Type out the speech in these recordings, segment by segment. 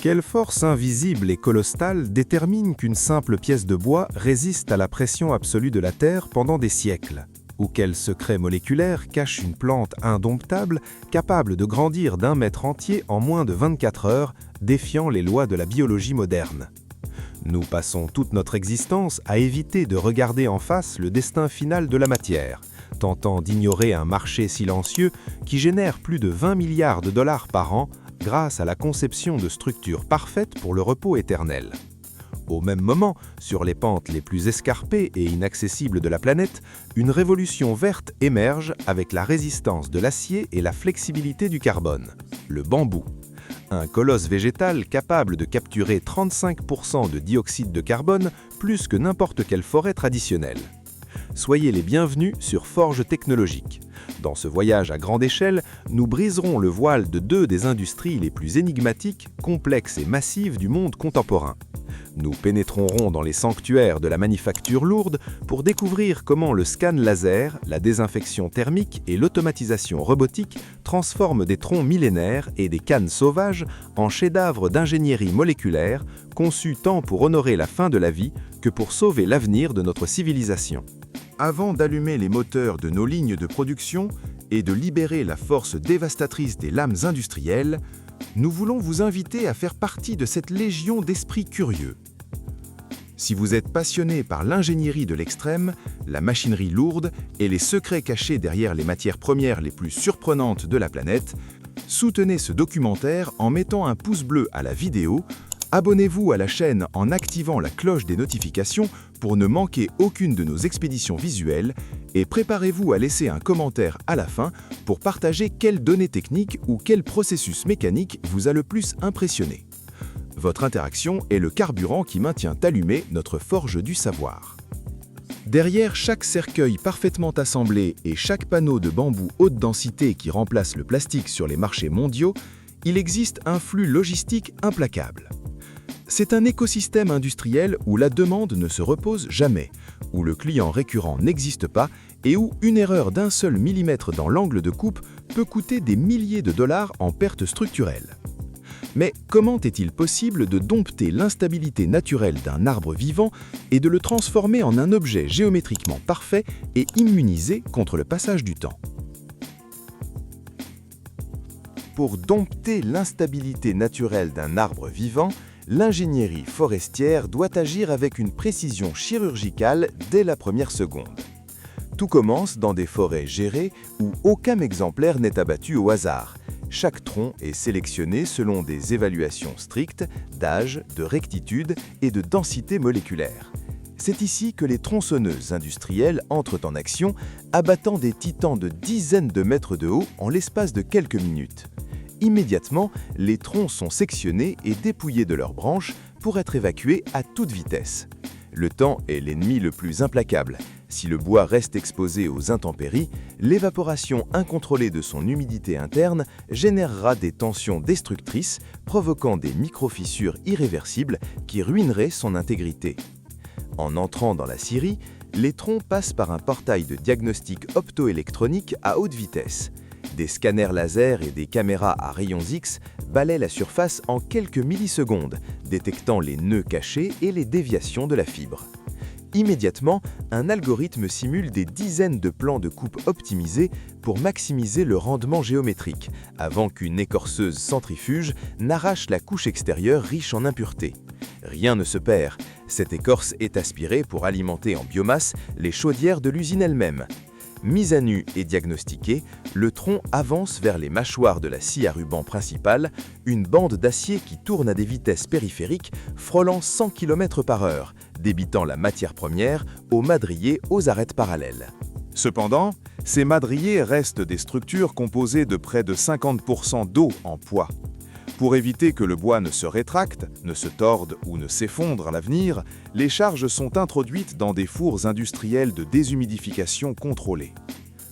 Quelle force invisible et colossale détermine qu'une simple pièce de bois résiste à la pression absolue de la Terre pendant des siècles? Ou quel secret moléculaire cache une plante indomptable capable de grandir d'1 mètre entier en moins de 24 heures, défiant les lois de la biologie moderne? Nous passons toute notre existence à éviter de regarder en face le destin final de la matière, tentant d'ignorer un marché silencieux qui génère plus de 20 milliards de dollars par an grâce à la conception de structures parfaites pour le repos éternel. Au même moment, sur les pentes les plus escarpées et inaccessibles de la planète, une révolution verte émerge avec la résistance de l'acier et la flexibilité du carbone, le bambou. Un colosse végétal capable de capturer 35% de dioxyde de carbone plus que n'importe quelle forêt traditionnelle. Soyez les bienvenus sur Forge Technologique. Dans ce voyage à grande échelle, nous briserons le voile de 2 des industries les plus énigmatiques, complexes et massives du monde contemporain. Nous pénétrerons dans les sanctuaires de la manufacture lourde pour découvrir comment le scan laser, la désinfection thermique et l'automatisation robotique transforment des troncs millénaires et des cannes sauvages en chefs-d'œuvre d'ingénierie moléculaire conçus tant pour honorer la fin de la vie que pour sauver l'avenir de notre civilisation. Avant d'allumer les moteurs de nos lignes de production et de libérer la force dévastatrice des lames industrielles, nous voulons vous inviter à faire partie de cette légion d'esprits curieux. Si vous êtes passionné par l'ingénierie de l'extrême, la machinerie lourde et les secrets cachés derrière les matières premières les plus surprenantes de la planète, soutenez ce documentaire en mettant un pouce bleu à la vidéo, abonnez-vous à la chaîne en activant la cloche des notifications pour ne manquer aucune de nos expéditions visuelles et préparez-vous à laisser un commentaire à la fin pour partager quelles données techniques ou quel processus mécanique vous a le plus impressionné. Votre interaction est le carburant qui maintient allumée notre forge du savoir. Derrière chaque cercueil parfaitement assemblé et chaque panneau de bambou haute densité qui remplace le plastique sur les marchés mondiaux, il existe un flux logistique implacable. C'est un écosystème industriel où la demande ne se repose jamais, où le client récurrent n'existe pas et où une erreur d'1 seul millimètre dans l'angle de coupe peut coûter des milliers de dollars en pertes structurelles. Mais comment est-il possible de dompter l'instabilité naturelle d'un arbre vivant et de le transformer en un objet géométriquement parfait et immunisé contre le passage du temps? Pour dompter l'instabilité naturelle d'un arbre vivant, l'ingénierie forestière doit agir avec une précision chirurgicale dès la première seconde. Tout commence dans des forêts gérées où aucun exemplaire n'est abattu au hasard. Chaque tronc est sélectionné selon des évaluations strictes d'âge, de rectitude et de densité moléculaire. C'est ici que les tronçonneuses industrielles entrent en action, abattant des titans de dizaines de mètres de haut en l'espace de quelques minutes. Immédiatement, les troncs sont sectionnés et dépouillés de leurs branches pour être évacués à toute vitesse. Le temps est l'ennemi le plus implacable. Si le bois reste exposé aux intempéries, l'évaporation incontrôlée de son humidité interne générera des tensions destructrices, provoquant des micro-fissures irréversibles qui ruineraient son intégrité. En entrant dans la scierie, les troncs passent par un portail de diagnostic optoélectronique à haute vitesse. Des scanners laser et des caméras à rayons X balaient la surface en quelques millisecondes, détectant les nœuds cachés et les déviations de la fibre. Immédiatement, un algorithme simule des dizaines de plans de coupe optimisés pour maximiser le rendement géométrique, avant qu'une écorceuse centrifuge n'arrache la couche extérieure riche en impuretés. Rien ne se perd, cette écorce est aspirée pour alimenter en biomasse les chaudières de l'usine elle-même. Mis à nu et diagnostiqué, le tronc avance vers les mâchoires de la scie à ruban principale, une bande d'acier qui tourne à des vitesses périphériques frôlant 100 km/h, débitant la matière première aux madriers aux arêtes parallèles. Cependant, ces madriers restent des structures composées de près de 50% d'eau en poids. Pour éviter que le bois ne se rétracte, ne se torde ou ne s'effondre à l'avenir, les charges sont introduites dans des fours industriels de déshumidification contrôlés.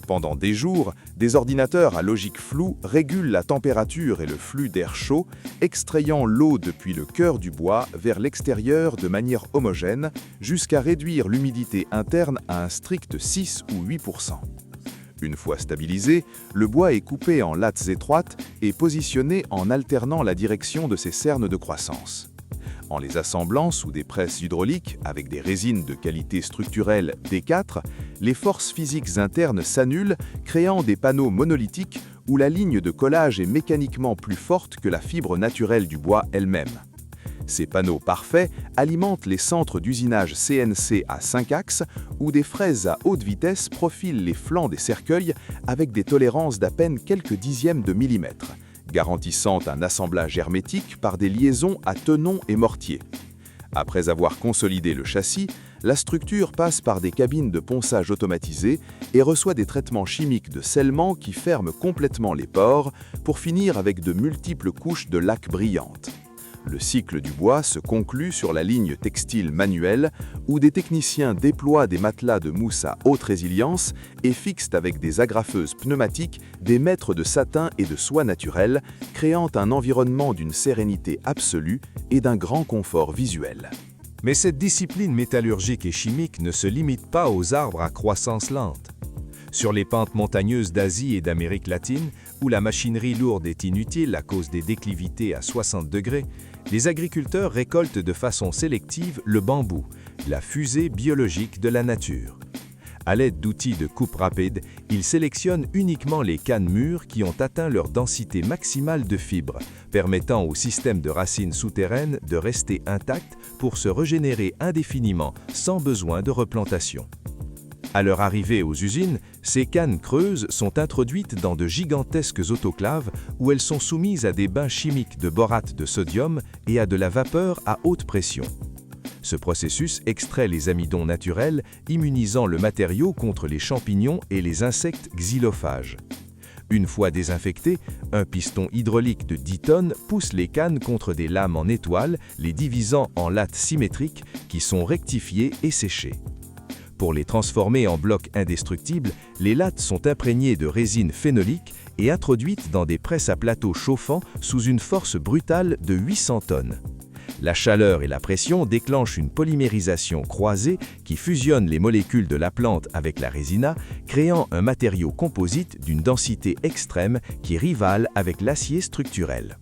Pendant des jours, des ordinateurs à logique floue régulent la température et le flux d'air chaud, extrayant l'eau depuis le cœur du bois vers l'extérieur de manière homogène, jusqu'à réduire l'humidité interne à un strict 6 ou 8%. Une fois stabilisé, le bois est coupé en lattes étroites et positionné en alternant la direction de ses cernes de croissance. En les assemblant sous des presses hydrauliques avec des résines de qualité structurelle D4, les forces physiques internes s'annulent, créant des panneaux monolithiques où la ligne de collage est mécaniquement plus forte que la fibre naturelle du bois elle-même. Ces panneaux parfaits alimentent les centres d'usinage CNC à 5 axes où des fraises à haute vitesse profilent les flancs des cercueils avec des tolérances d'à peine quelques dixièmes de millimètre, garantissant un assemblage hermétique par des liaisons à tenons et mortier. Après avoir consolidé le châssis, la structure passe par des cabines de ponçage automatisées et reçoit des traitements chimiques de scellement qui ferment complètement les pores pour finir avec de multiples couches de laque brillante. Le cycle du bois se conclut sur la ligne textile manuelle où des techniciens déploient des matelas de mousse à haute résilience et fixent avec des agrafeuses pneumatiques des mètres de satin et de soie naturelle, créant un environnement d'une sérénité absolue et d'un grand confort visuel. Mais cette discipline métallurgique et chimique ne se limite pas aux arbres à croissance lente. Sur les pentes montagneuses d'Asie et d'Amérique latine, où la machinerie lourde est inutile à cause des déclivités à 60 degrés, les agriculteurs récoltent de façon sélective le bambou, la fusée biologique de la nature. À l'aide d'outils de coupe rapide, ils sélectionnent uniquement les cannes mûres qui ont atteint leur densité maximale de fibres, permettant au système de racines souterraines de rester intact pour se régénérer indéfiniment sans besoin de replantation. À leur arrivée aux usines, ces cannes creuses sont introduites dans de gigantesques autoclaves où elles sont soumises à des bains chimiques de borate de sodium et à de la vapeur à haute pression. Ce processus extrait les amidons naturels, immunisant le matériau contre les champignons et les insectes xylophages. Une fois désinfectés, un piston hydraulique de 10 tonnes pousse les cannes contre des lames en étoile, les divisant en lattes symétriques qui sont rectifiées et séchées. Pour les transformer en blocs indestructibles, les lattes sont imprégnées de résine phénolique et introduites dans des presses à plateau chauffants sous une force brutale de 800 tonnes. La chaleur et la pression déclenchent une polymérisation croisée qui fusionne les molécules de la plante avec la résina, créant un matériau composite d'une densité extrême qui rivale avec l'acier structurel.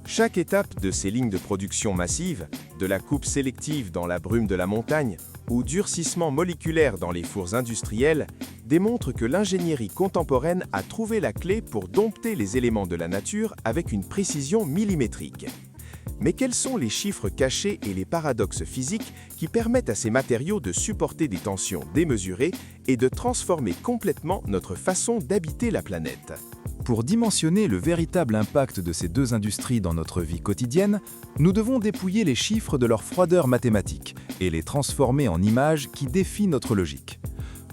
Chaque étape de ces lignes de production massives, de la coupe sélective dans la brume de la montagne au durcissement moléculaire dans les fours industriels, démontre que l'ingénierie contemporaine a trouvé la clé pour dompter les éléments de la nature avec une précision millimétrique. Mais quels sont les chiffres cachés et les paradoxes physiques qui permettent à ces matériaux de supporter des tensions démesurées et de transformer complètement notre façon d'habiter la planète ? Pour dimensionner le véritable impact de ces deux industries dans notre vie quotidienne, nous devons dépouiller les chiffres de leur froideur mathématique et les transformer en images qui défient notre logique.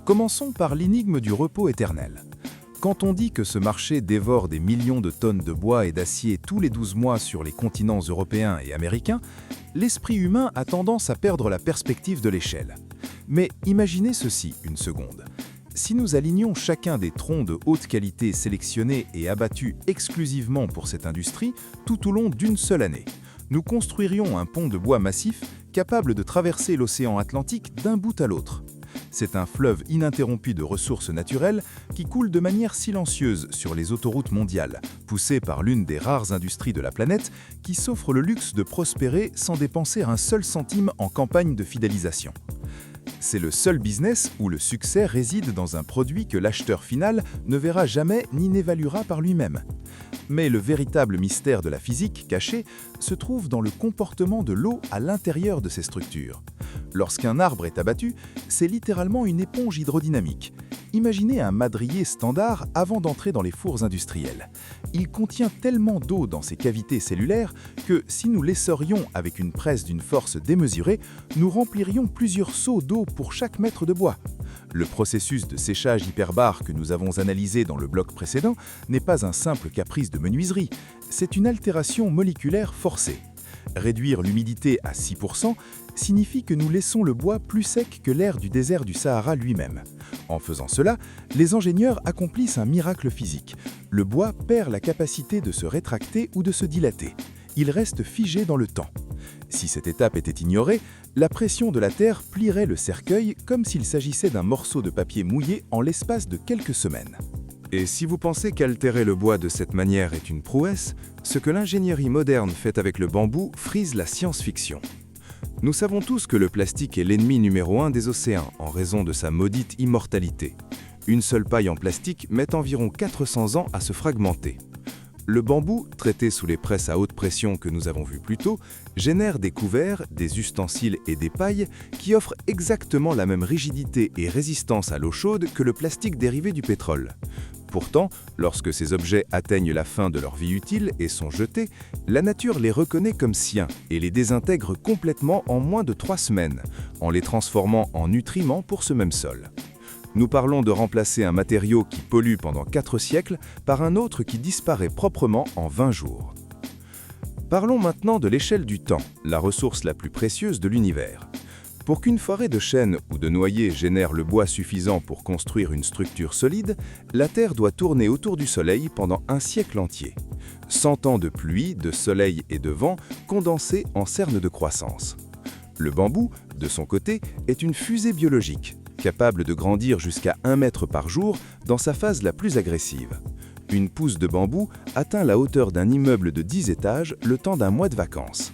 Commençons par l'énigme du repos éternel. Quand on dit que ce marché dévore des millions de tonnes de bois et d'acier tous les 12 mois sur les continents européens et américains, l'esprit humain a tendance à perdre la perspective de l'échelle. Mais imaginez ceci une seconde. Si nous alignions chacun des troncs de haute qualité sélectionnés et abattus exclusivement pour cette industrie tout au long d'une seule année, nous construirions un pont de bois massif capable de traverser l'océan Atlantique d'un bout à l'autre. C'est un fleuve ininterrompu de ressources naturelles qui coule de manière silencieuse sur les autoroutes mondiales, poussé par l'une des rares industries de la planète qui s'offre le luxe de prospérer sans dépenser un seul centime en campagne de fidélisation. C'est le seul business où le succès réside dans un produit que l'acheteur final ne verra jamais ni n'évaluera par lui-même. Mais le véritable mystère de la physique cachée se trouve dans le comportement de l'eau à l'intérieur de ces structures. Lorsqu'un arbre est abattu, c'est littéralement une éponge hydrodynamique. Imaginez un madrier standard avant d'entrer dans les fours industriels. Il contient tellement d'eau dans ses cavités cellulaires que si nous l'essorions avec une presse d'une force démesurée, nous remplirions plusieurs seaux d'eau pour chaque mètre de bois. Le processus de séchage hyperbare que nous avons analysé dans le bloc précédent n'est pas un simple caprice de menuiserie, c'est une altération moléculaire forcée. Réduire l'humidité à 6% signifie que nous laissons le bois plus sec que l'air du désert du Sahara lui-même. En faisant cela, les ingénieurs accomplissent un miracle physique. Le bois perd la capacité de se rétracter ou de se dilater. il reste figé dans le temps. Si cette étape était ignorée, la pression de la Terre plierait le cercueil comme s'il s'agissait d'un morceau de papier mouillé en l'espace de quelques semaines. Et si vous pensez qu'altérer le bois de cette manière est une prouesse, ce que l'ingénierie moderne fait avec le bambou frise la science-fiction. Nous savons tous que le plastique est l'ennemi numéro 1 des océans en raison de sa maudite immortalité. Une seule paille en plastique met environ 400 ans à se fragmenter. Le bambou, traité sous les presses à haute pression que nous avons vues plus tôt, génère des couverts, des ustensiles et des pailles qui offrent exactement la même rigidité et résistance à l'eau chaude que le plastique dérivé du pétrole. Pourtant, lorsque ces objets atteignent la fin de leur vie utile et sont jetés, la nature les reconnaît comme siens et les désintègre complètement en moins de 3 semaines, en les transformant en nutriments pour ce même sol. Nous parlons de remplacer un matériau qui pollue pendant 4 siècles par un autre qui disparaît proprement en 20 jours. Parlons maintenant de l'échelle du temps, la ressource la plus précieuse de l'univers. Pour qu'une forêt de chênes ou de noyers génère le bois suffisant pour construire une structure solide, la Terre doit tourner autour du Soleil pendant un siècle entier. 100 ans de pluie, de soleil et de vent condensés en cernes de croissance. Le bambou, de son côté, est une fusée biologique, capable de grandir jusqu'à 1 mètre par jour dans sa phase la plus agressive. Une pousse de bambou atteint la hauteur d'un immeuble de 10 étages le temps d'un mois de vacances.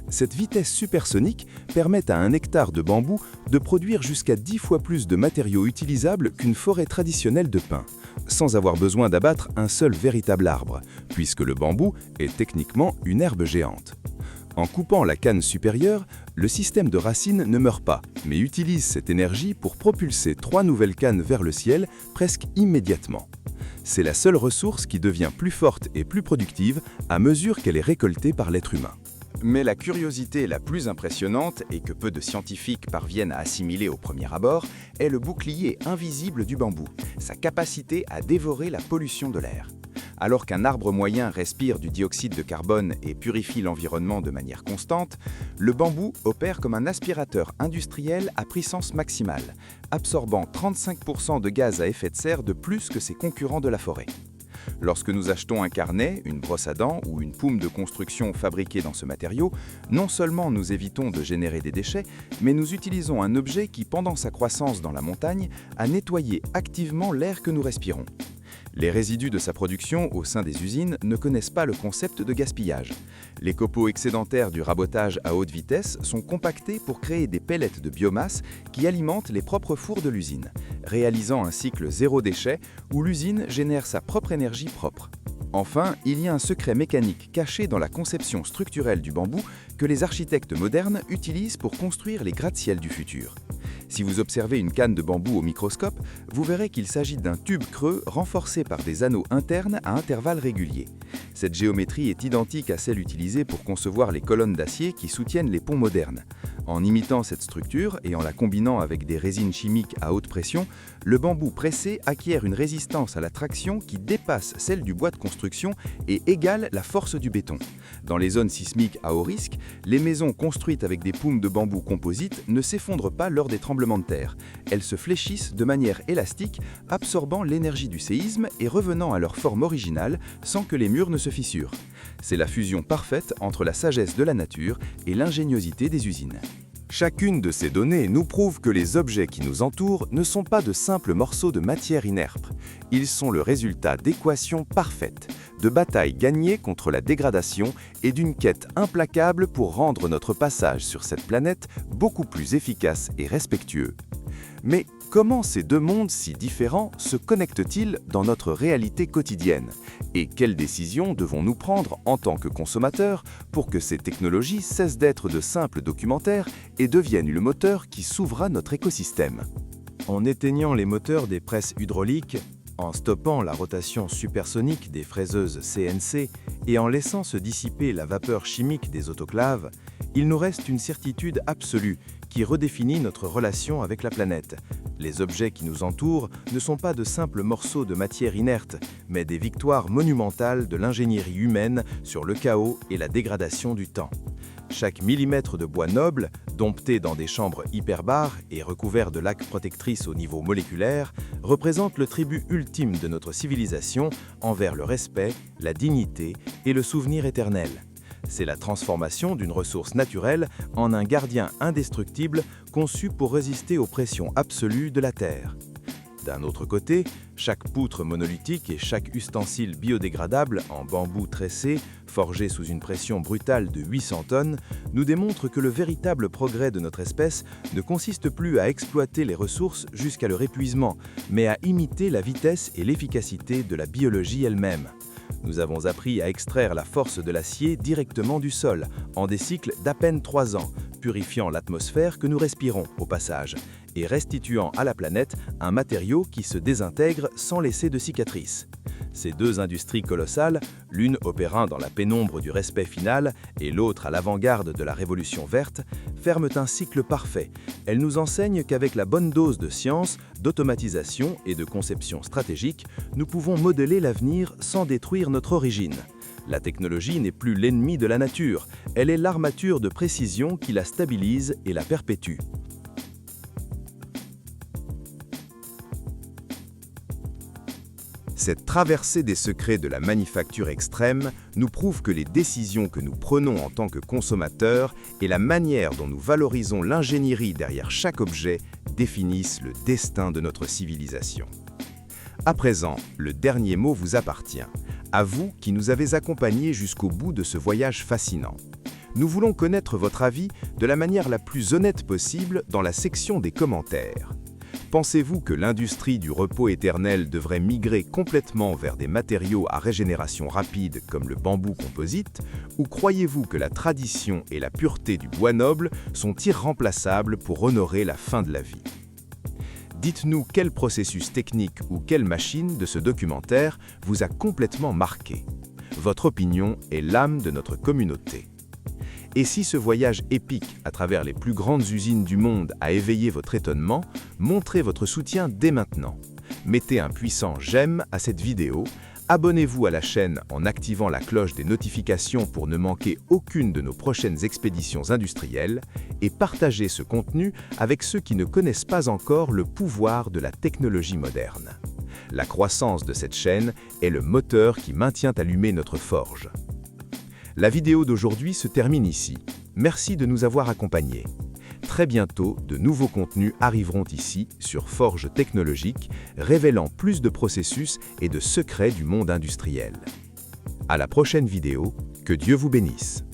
Cette vitesse supersonique permet à un hectare de bambou de produire jusqu'à 10 fois plus de matériaux utilisables qu'une forêt traditionnelle de pins, sans avoir besoin d'abattre un seul véritable arbre, puisque le bambou est techniquement une herbe géante. En coupant la canne supérieure, le système de racines ne meurt pas, mais utilise cette énergie pour propulser 3 nouvelles cannes vers le ciel presque immédiatement. C'est la seule ressource qui devient plus forte et plus productive à mesure qu'elle est récoltée par l'être humain. Mais la curiosité la plus impressionnante, et que peu de scientifiques parviennent à assimiler au premier abord, est le bouclier invisible du bambou, sa capacité à dévorer la pollution de l'air. Alors qu'un arbre moyen respire du dioxyde de carbone et purifie l'environnement de manière constante, le bambou opère comme un aspirateur industriel à puissance maximale, absorbant 35% de gaz à effet de serre de plus que ses concurrents de la forêt. Lorsque nous achetons un carnet, une brosse à dents ou une paume de construction fabriquée dans ce matériau, non seulement nous évitons de générer des déchets, mais nous utilisons un objet qui, pendant sa croissance dans la montagne, a nettoyé activement l'air que nous respirons. Les résidus de sa production au sein des usines ne connaissent pas le concept de gaspillage. Les copeaux excédentaires du rabotage à haute vitesse sont compactés pour créer des pellets de biomasse qui alimentent les propres fours de l'usine, réalisant un cycle zéro déchet où l'usine génère sa propre énergie propre. Enfin, il y a un secret mécanique caché dans la conception structurelle du bambou que les architectes modernes utilisent pour construire les gratte-ciel du futur. Si vous observez une canne de bambou au microscope, vous verrez qu'il s'agit d'un tube creux renforcé par des anneaux internes à intervalles réguliers. Cette géométrie est identique à celle utilisée pour concevoir les colonnes d'acier qui soutiennent les ponts modernes. En imitant cette structure et en la combinant avec des résines chimiques à haute pression, le bambou pressé acquiert une résistance à la traction qui dépasse celle du bois de construction et égale la force du béton. Dans les zones sismiques à haut risque, les maisons construites avec des poumes de bambou composite ne s'effondrent pas lors des tremblements de terre. Elles se fléchissent de manière élastique, absorbant l'énergie du séisme et revenant à leur forme originale sans que les murs ne se fissurent. C'est la fusion parfaite entre la sagesse de la nature et l'ingéniosité des usines. Chacune de ces données nous prouve que les objets qui nous entourent ne sont pas de simples morceaux de matière inerte. Ils sont le résultat d'équations parfaites, de batailles gagnées contre la dégradation et d'une quête implacable pour rendre notre passage sur cette planète beaucoup plus efficace et respectueux. Mais comment ces deux mondes si différents se connectent-ils dans notre réalité quotidienne? Et quelles décisions devons-nous prendre en tant que consommateurs pour que ces technologies cessent d'être de simples documentaires et deviennent le moteur qui s'ouvre à notre écosystème? En éteignant les moteurs des presses hydrauliques, en stoppant la rotation supersonique des fraiseuses CNC et en laissant se dissiper la vapeur chimique des autoclaves, il nous reste une certitude absolue qui redéfinit notre relation avec la planète. Les objets qui nous entourent ne sont pas de simples morceaux de matière inerte, mais des victoires monumentales de l'ingénierie humaine sur le chaos et la dégradation du temps. Chaque millimètre de bois noble, dompté dans des chambres hyperbares et recouvert de laques protectrices au niveau moléculaire, représente le tribut ultime de notre civilisation envers le respect, la dignité et le souvenir éternel. C'est la transformation d'une ressource naturelle en un gardien indestructible conçu pour résister aux pressions absolues de la Terre. D'un autre côté, chaque poutre monolithique et chaque ustensile biodégradable en bambou tressé, forgé sous une pression brutale de 800 tonnes, nous démontrent que le véritable progrès de notre espèce ne consiste plus à exploiter les ressources jusqu'à leur épuisement, mais à imiter la vitesse et l'efficacité de la biologie elle-même. Nous avons appris à extraire la force de l'acier directement du sol, en des cycles d'à peine 3 ans, purifiant l'atmosphère que nous respirons au passage, et restituant à la planète un matériau qui se désintègre sans laisser de cicatrices. Ces deux industries colossales, l'une opérant dans la pénombre du respect final et l'autre à l'avant-garde de la révolution verte, ferment un cycle parfait. Elles nous enseignent qu'avec la bonne dose de science, d'automatisation et de conception stratégique, nous pouvons modeler l'avenir sans détruire notre origine. La technologie n'est plus l'ennemi de la nature, elle est l'armature de précision qui la stabilise et la perpétue. Cette traversée des secrets de la manufacture extrême nous prouve que les décisions que nous prenons en tant que consommateurs et la manière dont nous valorisons l'ingénierie derrière chaque objet définissent le destin de notre civilisation. À présent, le dernier mot vous appartient, à vous qui nous avez accompagnés jusqu'au bout de ce voyage fascinant. Nous voulons connaître votre avis de la manière la plus honnête possible dans la section des commentaires. Pensez-vous que l'industrie du repos éternel devrait migrer complètement vers des matériaux à régénération rapide comme le bambou composite, ou croyez-vous que la tradition et la pureté du bois noble sont irremplaçables pour honorer la fin de la vie? Dites-nous quel processus technique ou quelle machine de ce documentaire vous a complètement marqué. Votre opinion est l'âme de notre communauté. Et si ce voyage épique à travers les plus grandes usines du monde a éveillé votre étonnement, montrez votre soutien dès maintenant. Mettez un puissant j'aime à cette vidéo, abonnez-vous à la chaîne en activant la cloche des notifications pour ne manquer aucune de nos prochaines expéditions industrielles et partagez ce contenu avec ceux qui ne connaissent pas encore le pouvoir de la technologie moderne. La croissance de cette chaîne est le moteur qui maintient allumée notre forge. La vidéo d'aujourd'hui se termine ici. Merci de nous avoir accompagnés. Très bientôt, de nouveaux contenus arriveront ici sur Forge Technologique, révélant plus de processus et de secrets du monde industriel. À la prochaine vidéo, que Dieu vous bénisse.